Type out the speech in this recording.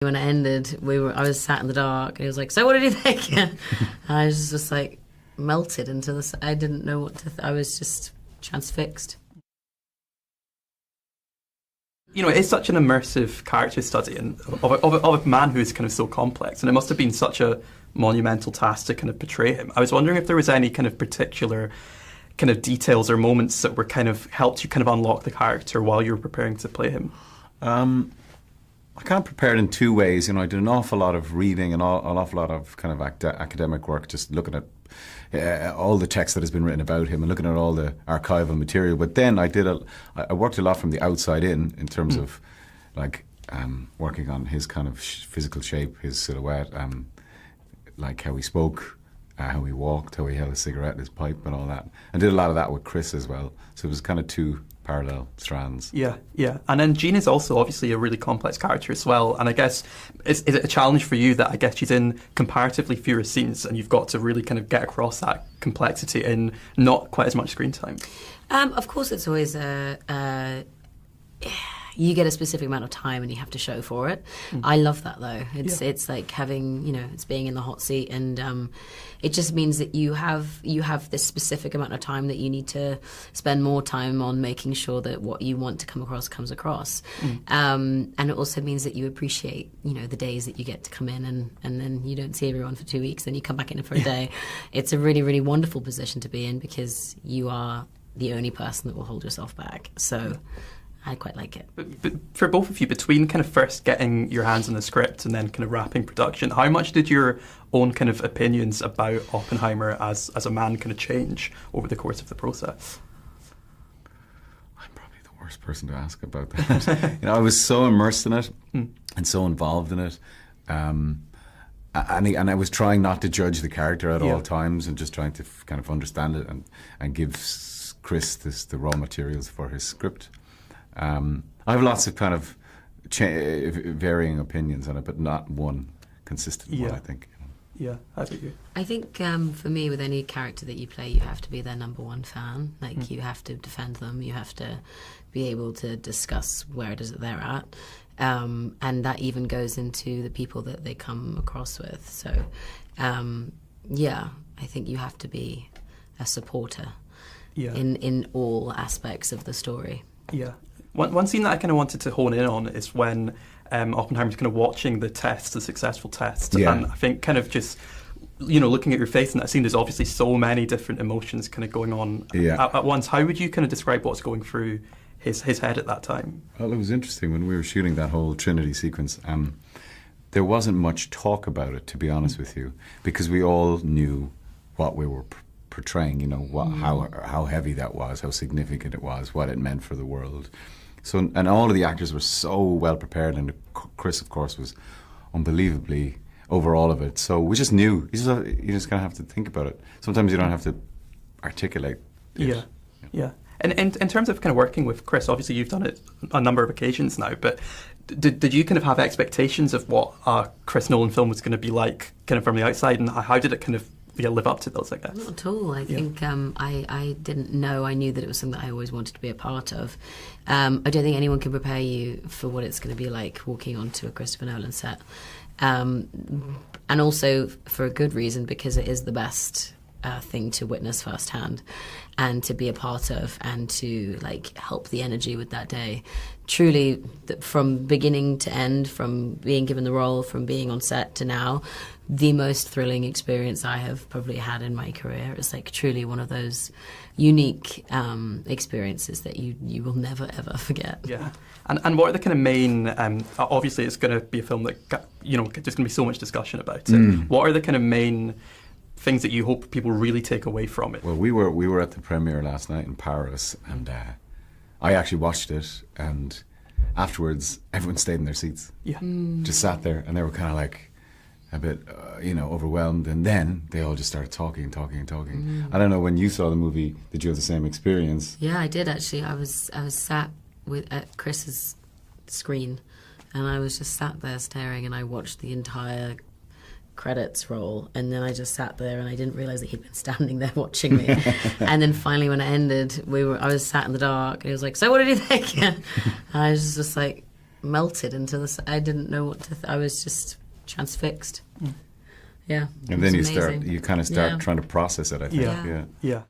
When it ended, I was sat in the dark, and he was like, "So what did you think?" And I was just like melted into this. I didn't know what to. I was just transfixed. You know, it's such an immersive character study, and of a man who is kind of so complex, and it must have been such a monumental task to kind of portray him. I was wondering if there was any kind of particular kind of details or moments that were kind of helped you kind of unlock the character while you were preparing to play him. I can't prepare it in two ways. You know, I did an awful lot of reading and an awful lot of kind of academic work, just looking at all the text that has been written about him and looking at all the archival material. But then I worked a lot from the outside in terms of like working on his kind of physical shape, his silhouette, like how he spoke, how he walked, how he held a cigarette, his pipe, and all that. I did a lot of that with Chris as well. So it was kind of two parallel strands. Yeah. And then Jean is also obviously a really complex character as well. And I guess, is it a challenge for you that I guess she's in comparatively fewer scenes and you've got to really kind of get across that complexity in not quite as much screen time? Of course, it's always you get a specific amount of time and you have to show for it. I love that though. It's like having, it's being in the hot seat, and it just means that you have this specific amount of time that you need to spend more time on making sure that what you want to come across comes across. And it also means that you appreciate, the days that you get to come in and then you don't see everyone for 2 weeks, then you come back in for a day. It's a really, really wonderful position to be in because you are the only person that will hold yourself back. So I quite like it. But for both of you, between kind of first getting your hands on the script and then kind of wrapping production, how much did your own kind of opinions about Oppenheimer as a man kind of change over the course of the process? I'm probably the worst person to ask about that. I was so immersed in it and so involved in it. And I was trying not to judge the character at all times and just trying to kind of understand it and give Chris the raw materials for his script. I have lots of kind of varying opinions on it, but not one consistent one, I think. Yeah, how about you? I think for me, with any character that you play, you have to be their number one fan. Like, you have to defend them. You have to be able to discuss where it is that they're at. And that even goes into the people that they come across with. So, I think you have to be a supporter in all aspects of the story. Yeah. One scene that I kind of wanted to hone in on is when Oppenheimer's kind of watching the test, the successful test. Yeah. And I think kind of just, looking at your face in that scene, there's obviously so many different emotions kind of going on at once. How would you kind of describe what's going through his head at that time? Well, it was interesting when we were shooting that whole Trinity sequence. There wasn't much talk about it, to be honest with you, because we all knew what we were portraying, how heavy that was, how significant it was, what it meant for the world. So, and all of the actors were so well prepared, and Chris, of course, was unbelievably over all of it. So we just knew. You just kind of have to think about it. Sometimes you don't have to articulate it. Yeah. And in terms of kind of working with Chris, obviously you've done it a number of occasions now, but did you kind of have expectations of what a Chris Nolan film was going to be like kind of from the outside, and how did it kind of live up to those, I guess? Not at all. I think I didn't know. I knew that it was something that I always wanted to be a part of. I don't think anyone can prepare you for what it's going to be like walking onto a Christopher Nolan set. And also for a good reason, because it is the best thing to witness firsthand and to be a part of and to help the energy with that day. Truly, from beginning to end, from being given the role, from being on set to now, the most thrilling experience I have probably had in my career. It's truly one of those unique experiences that you will never ever forget. Yeah. And what are the kind of main, obviously it's going to be a film that, there's going to be so much discussion about it. What are the kind of main things that you hope people really take away from it? Well, we were at the premiere last night in Paris, and I actually watched it, and afterwards everyone stayed in their seats. Yeah. Just sat there, and they were kind of a bit, overwhelmed, and then they all just started talking. I don't know, when you saw the movie, did you have the same experience? Yeah, I did actually. I was sat at Chris's screen, and I was just sat there staring, and I watched the entire credits roll, and then I just sat there and I didn't realize that he'd been standing there watching me. And then finally when it ended, I was sat in the dark, and he was like, "So what did you think?" And I was just like melted into this. I didn't know what to. I was just transfixed. Yeah, And then you kind of start Yeah. trying to process it. I think. Yeah. Yeah. Yeah.